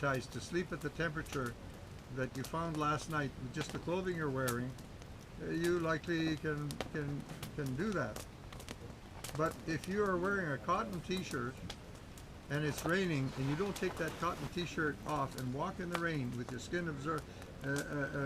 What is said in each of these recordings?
acclimatized to sleep at the temperature that you found last night with just the clothing you're wearing, you likely can do that. But if you are wearing a cotton t-shirt and it's raining and you don't take that cotton t-shirt off and walk in the rain with your skin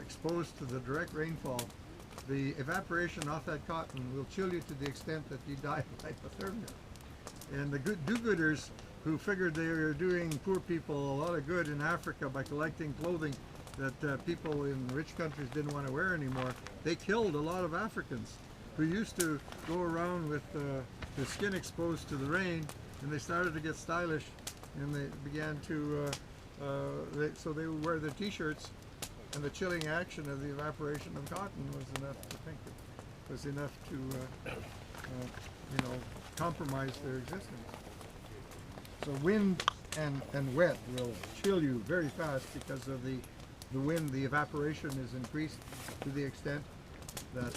exposed to the direct rainfall, the evaporation off that cotton will chill you to the extent that you die of hypothermia. And the do-gooders who figured they were doing poor people a lot of good in Africa by collecting clothing that people in rich countries didn't want to wear anymore, they killed a lot of Africans who used to go around with their skin exposed to the rain, and they started to get stylish, and they began to, so they would wear their t-shirts, and the chilling action of the evaporation of cotton was enough to you know, compromise their existence. So wind and wet will chill you very fast because of the wind. The evaporation is increased to the extent that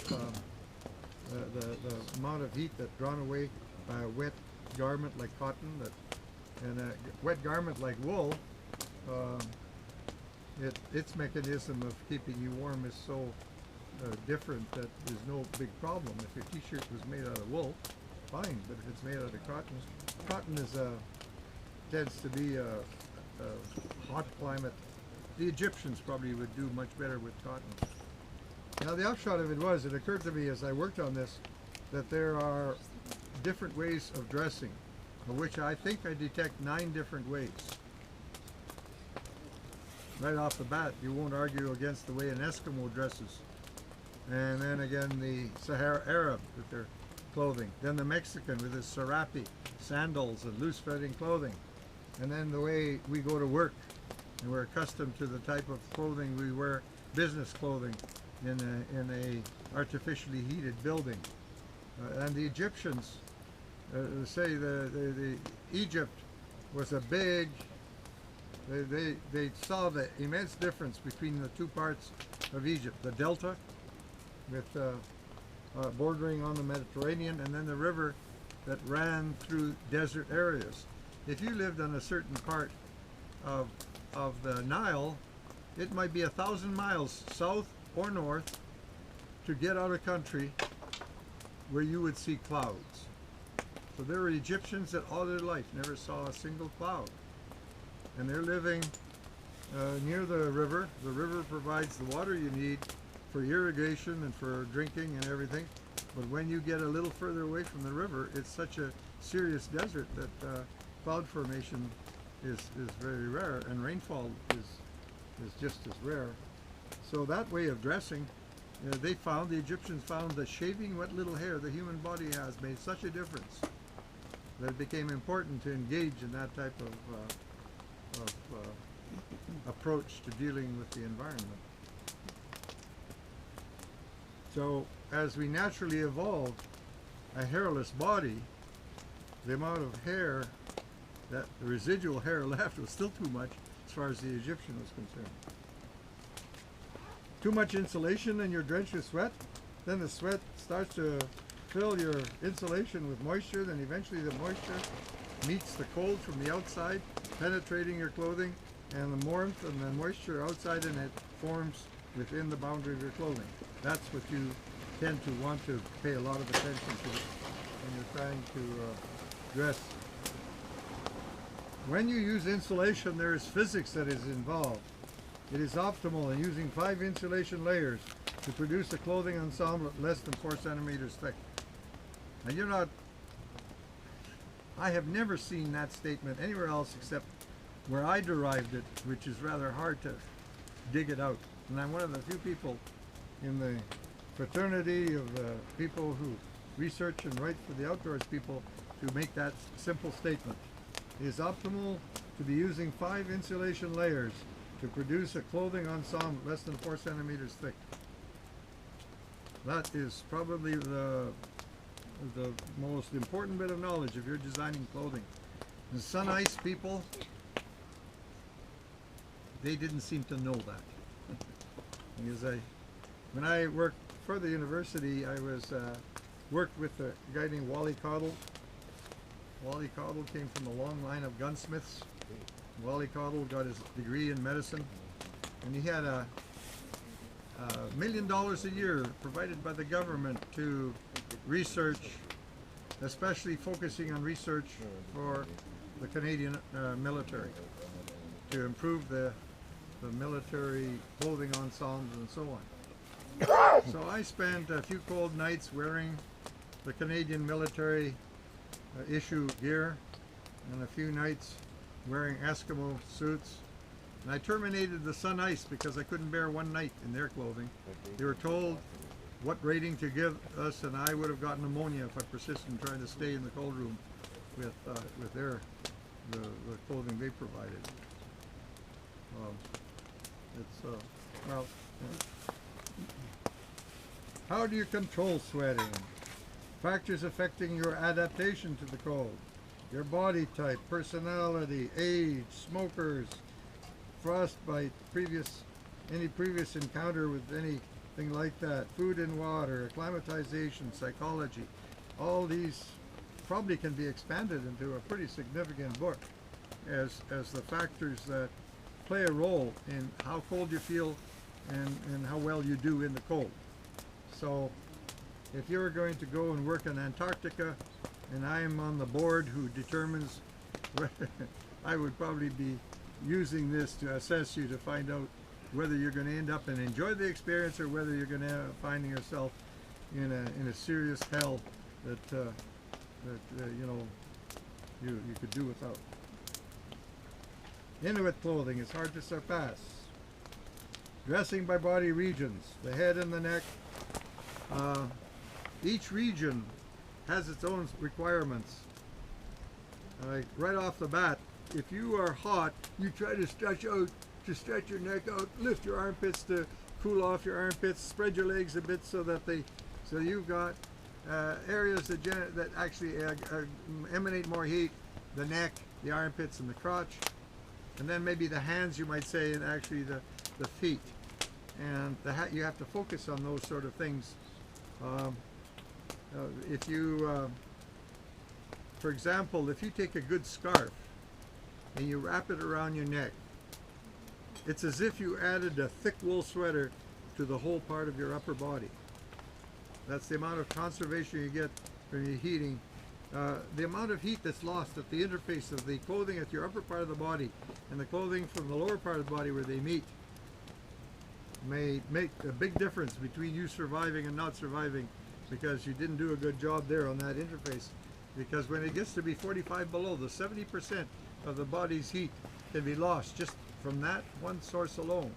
the amount of heat that's drawn away by a wet garment like cotton, and a wet garment like wool, its mechanism of keeping you warm is so different that there's no big problem. If your t-shirt was made out of wool, fine, but if it's made out of cotton, cotton is tends to be a hot climate. The Egyptians probably would do much better with cotton. Now the upshot of it was, it occurred to me as I worked on this, that there are different ways of dressing, of which I think I detect 9 different ways. Right off the bat, you won't argue against the way an Eskimo dresses. And then again the Sahara Arab with their clothing. Then the Mexican with his serape, sandals and loose-fitting clothing. And then the way we go to work, and we're accustomed to the type of clothing we wear, business clothing, in a artificially heated building. And the Egyptians say the Egypt was a big, they saw the immense difference between the 2 parts of Egypt, the delta with bordering on the Mediterranean, and then the river that ran through desert areas. If you lived on a certain part of the Nile, it might be 1,000 miles south or north to get out of country where you would see clouds. So there were Egyptians that all their life never saw a single cloud. And they're living near the river. The river provides the water you need for irrigation and for drinking and everything. But when you get a little further away from the river, it's such a serious desert that cloud formation is very rare, and rainfall is just as rare. So that way of dressing, the Egyptians found that shaving what little hair the human body has made such a difference that it became important to engage in that type of approach to dealing with the environment. So as we naturally evolved a hairless body, the amount of hair, that the residual hair left, was still too much as far as the Egyptian was concerned. Too much insulation and you're drenched with sweat, then the sweat starts to fill your insulation with moisture, then eventually the moisture meets the cold from the outside, penetrating your clothing, and the warmth and the moisture outside in it forms within the boundary of your clothing. That's what you tend to want to pay a lot of attention to when you're trying to dress. When you use insulation, there is physics that is involved. It is optimal in using 5 insulation layers to produce a clothing ensemble less than 4 centimeters thick. Now you're not, I have never seen that statement anywhere else except where I derived it, which is rather hard to dig it out. And I'm one of the few people in the fraternity of people who research and write for the outdoors people to make that simple statement. It is optimal to be using 5 insulation layers to produce a clothing ensemble less than 4 centimeters thick. That is probably the most important bit of knowledge if you're designing clothing. The Sun Ice people, they didn't seem to know that. Because when I worked for the university, I worked with a guy named Wally Caudill. Wally Caudill came from a long line of gunsmiths Wally Cottle got his degree in medicine, and he had a $1 million a year provided by the government to research, especially focusing on research for the Canadian military, to improve the military clothing ensembles and so on. So I spent a few cold nights wearing the Canadian military issue gear, and a few nights wearing Eskimo suits. And I terminated the sun ice because I couldn't bear one night in their clothing. They were told what rating to give us, and I would have gotten pneumonia if I persisted in trying to stay in the cold room with the clothing they provided. Well, how do you control sweating? Factors affecting your adaptation to the cold. Your body type, personality, age, smokers, frostbite, any previous encounter with anything like that, food and water, acclimatization, psychology. All these probably can be expanded into a pretty significant book as the factors that play a role in how cold you feel and how well you do in the cold. So if you're going to go and work in Antarctica, and I am on the board who determines, I would probably be using this to assess you to find out whether you're going to end up and enjoy the experience or whether you're going to end up finding yourself in a serious hell that you know you could do without. Inuit clothing is hard to surpass. Dressing by body regions, the head and the neck. Each region has its own requirements. Right off the bat, if you are hot, you try to stretch your neck out, lift your armpits to cool off your armpits, spread your legs a bit so you've got areas that actually emanate more heat: the neck, the armpits, and the crotch, and then maybe the hands, you might say, and actually the feet. And you have to focus on those sort of things. If you, for example, if you take a good scarf and you wrap it around your neck, it's as if you added a thick wool sweater to the whole part of your upper body. That's the amount of conservation you get from your heating. The amount of heat that's lost at the interface of the clothing at your upper part of the body and the clothing from the lower part of the body where they meet may make a big difference between you surviving and not surviving, because you didn't do a good job there on that interface. Because when it gets to be 45 below, the 70% of the body's heat can be lost just from that one source alone,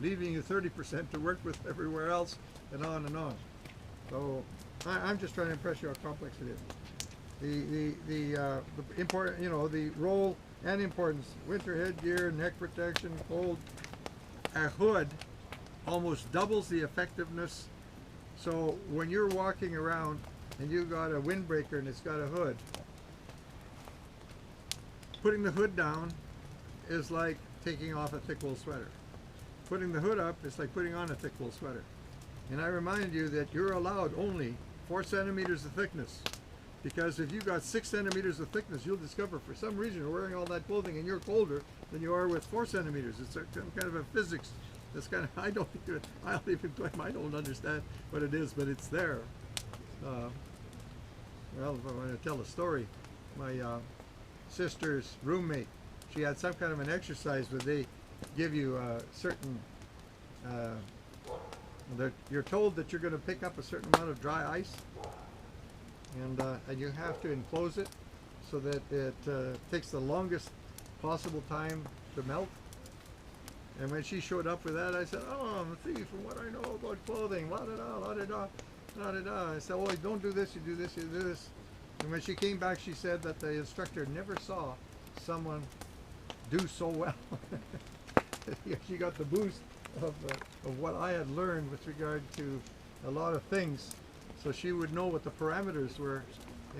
leaving you 30% to work with everywhere else, and on and on. So I'm just trying to impress you how complex it is. The important, the role and importance: winter headgear, neck protection, cold. A hood almost doubles the effectiveness. So when you're walking around and you've got a windbreaker and it's got a hood, putting the hood down is like taking off a thick wool sweater. Putting the hood up is like putting on a thick wool sweater. And I remind you that you're allowed only 4 centimeters of thickness, because if you've got 6 centimeters of thickness, you'll discover for some reason you're wearing all that clothing and you're colder than you are with 4 centimeters. It's some kind of a physics. That's kind of, I'll even claim I don't understand what it is, but it's there. Well, if I want to tell a story, my sister's roommate, she had some kind of an exercise where they give you a certain, you're told that you're going to pick up a certain amount of dry ice, and you have to enclose it so that it takes the longest possible time to melt. And when she showed up with that, I said, "Oh, see, from what I know about clothing, la da da, la da da, la da da." I said, "Oh, you don't do this, you do this, you do this." And when she came back, she said that the instructor never saw someone do so well. She got the boost of what I had learned with regard to a lot of things, so she would know what the parameters were,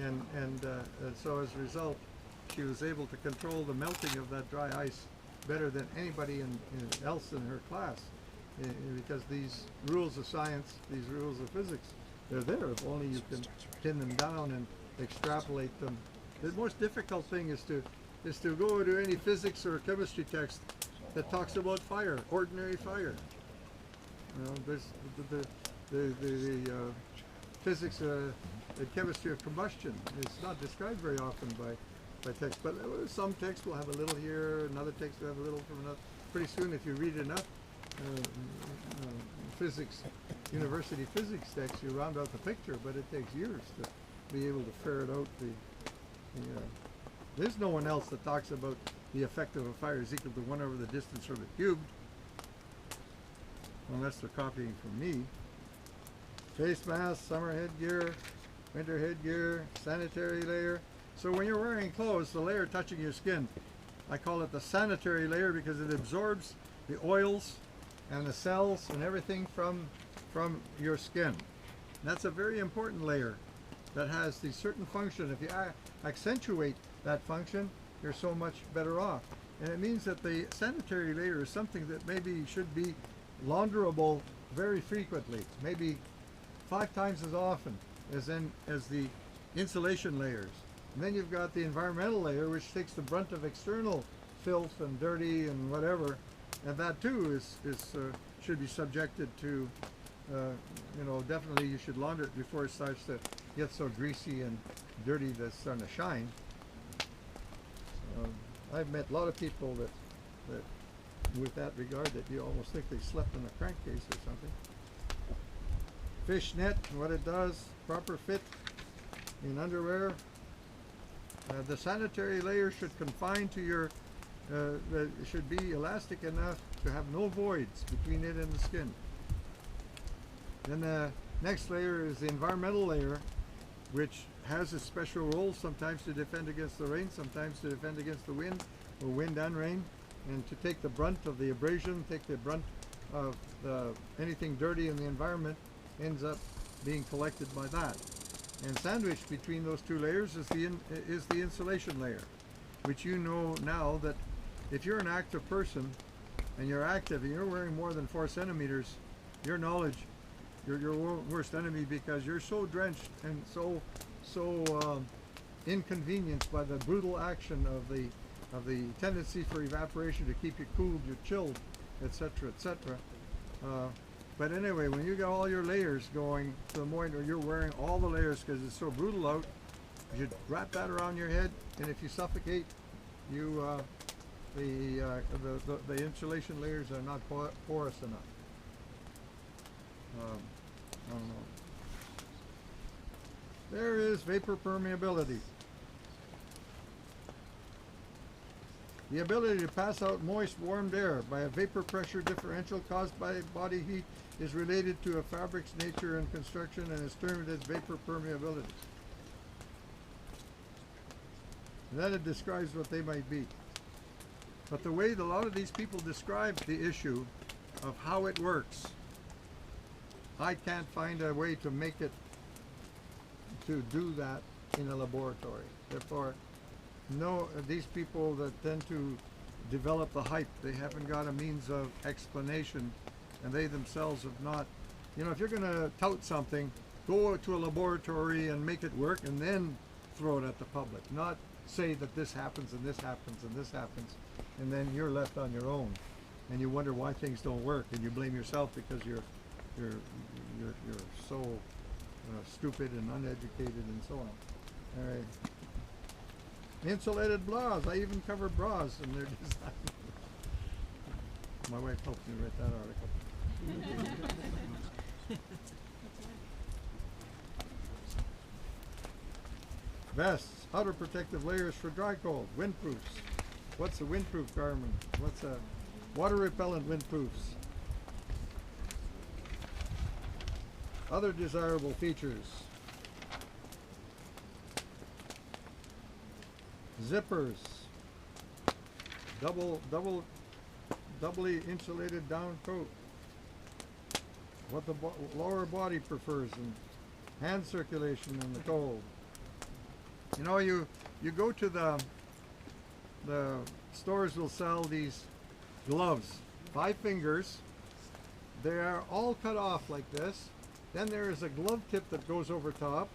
and so as a result, she was able to control the melting of that dry ice better than anybody else in her class, because these rules of science, these rules of physics, they're there if only you can pin them down and extrapolate them. The most difficult thing is to is to go to any physics or chemistry text that talks about fire, ordinary fire. You know, there's the physics and chemistry of combustion is not described very often by text, but some text will have a little here, another text will have a little from another. Pretty soon, if you read enough physics, university physics text, you round out the picture, but it takes years to be able to ferret out there's no one else that talks about the effect of a fire is equal to 1 over the distance from it cubed, unless they're copying from me. Face mask, summer headgear, winter headgear, sanitary layer. So when you're wearing clothes, the layer touching your skin, I call it the sanitary layer because it absorbs the oils and the cells and everything from your skin. And that's a very important layer that has the certain function. If you accentuate that function, you're so much better off. And it means that the sanitary layer is something that maybe should be launderable very frequently, maybe 5 times as often as the insulation layers. And then you've got the environmental layer, which takes the brunt of external filth and dirty and whatever, and that too should be subjected to, you know, definitely you should launder it before it starts to get so greasy and dirty that it's starting to shine. I've met a lot of people that with that regard that you almost think they slept in a crankcase or something. Fishnet, what it does, proper fit in underwear. The sanitary layer should confine to your, it should be elastic enough to have no voids between it and the skin. Then the next layer is the environmental layer, which has a special role sometimes to defend against the rain, sometimes to defend against the wind, or wind and rain, and to take the brunt of the abrasion, take the brunt of anything dirty in the environment, ends up being collected by that. And sandwiched between those two layers is the insulation layer, which you know now that if you're an active person and you're active and you're wearing more than 4 centimeters, your knowledge, you're your worst enemy, because you're so drenched and so inconvenienced by the brutal action of the tendency for evaporation to keep you cooled, you're chilled, etc., etc. But anyway, when you got all your layers going to the point where you're wearing all the layers because it's so brutal out, you should wrap that around your head, and if you suffocate, you the insulation layers are not porous enough. I don't know. There is vapor permeability. The ability to pass out moist, warmed air by a vapor pressure differential caused by body heat is related to a fabric's nature and construction and is termed as vapor permeability. And then it describes what they might be. But the way a lot of these people describe the issue of how it works, I can't find a way to make it to do that in a laboratory. Therefore, no, these people that tend to develop the hype, they haven't got a means of explanation, and they themselves have not. You know, if you're going to tout something, go to a laboratory and make it work and then throw it at the public, not say that this happens and this happens and this happens, and then you're left on your own and you wonder why things don't work, and you blame yourself because you're so stupid and uneducated and so on. All right. Insulated bras. I even cover bras and their design. My wife helped me write that article. Vests. Outer protective layers for dry cold. Windproofs. What's a windproof garment? What's a water repellent windproofs? Other desirable features. Zippers. Doubly insulated down coat. What the lower body prefers, and hand circulation in the cold. You know, you go to the stores will sell these gloves, 5 fingers. They are all cut off like this. Then there is a glove tip that goes over top.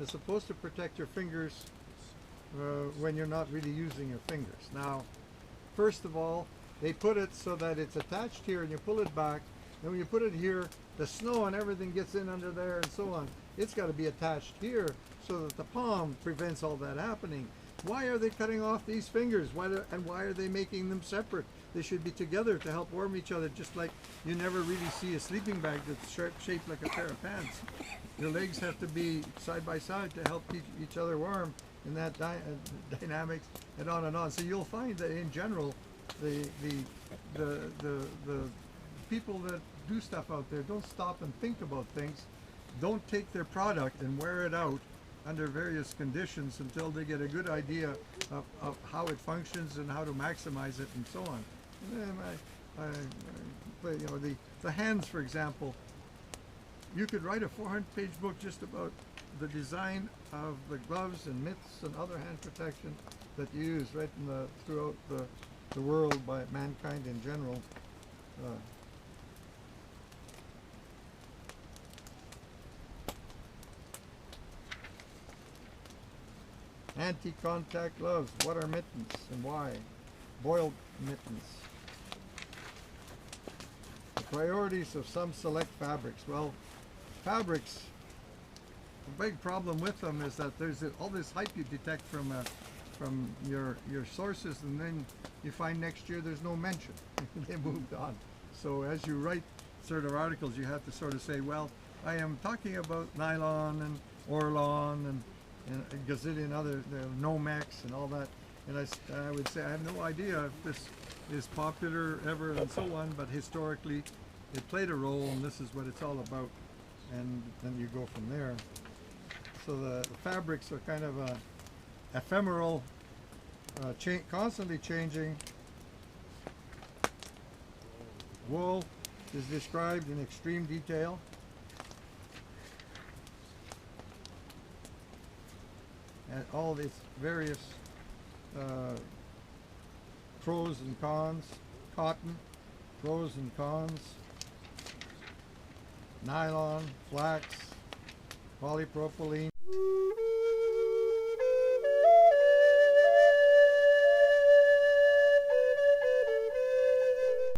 It's supposed to protect your fingers when you're not really using your fingers. Now, first of all, they put it so that it's attached here and you pull it back. And when you put it here, the snow and everything gets in under there and so on. It's got to be attached here so that the palm prevents all that happening. Why are they cutting off these fingers? Why are they making them separate? They should be together to help warm each other, just like you never really see a sleeping bag that's shaped like a pair of pants. Your legs have to be side by side to help keep each other warm in that dynamics, and on and on. So you'll find that in general, the people that do stuff out there don't stop and think about things, don't take their product and wear it out under various conditions until they get a good idea of how it functions and how to maximize it and so on. And then you know, the hands, for example, you could write a 400-page book just about the design of the gloves and mitts and other hand protection that you use right in throughout the world by mankind in general. Anti-contact gloves. What are mittens and why? Boiled mittens. The priorities of some select fabrics. Well, fabrics, the big problem with them is that there's all this hype you detect from your sources, and then you find next year there's no mention. They moved on. So as you write sort of articles, you have to sort of say, well, I am talking about nylon and Orlon and a gazillion other, Nomex and all that. And I would say I have no idea if this is popular ever and so on, but historically it played a role, and this is what it's all about. And then you go from there. So the fabrics are kind of ephemeral, constantly changing. Wool is described in extreme detail. And all these various pros and cons. Cotton, pros and cons. Nylon, flax, polypropylene.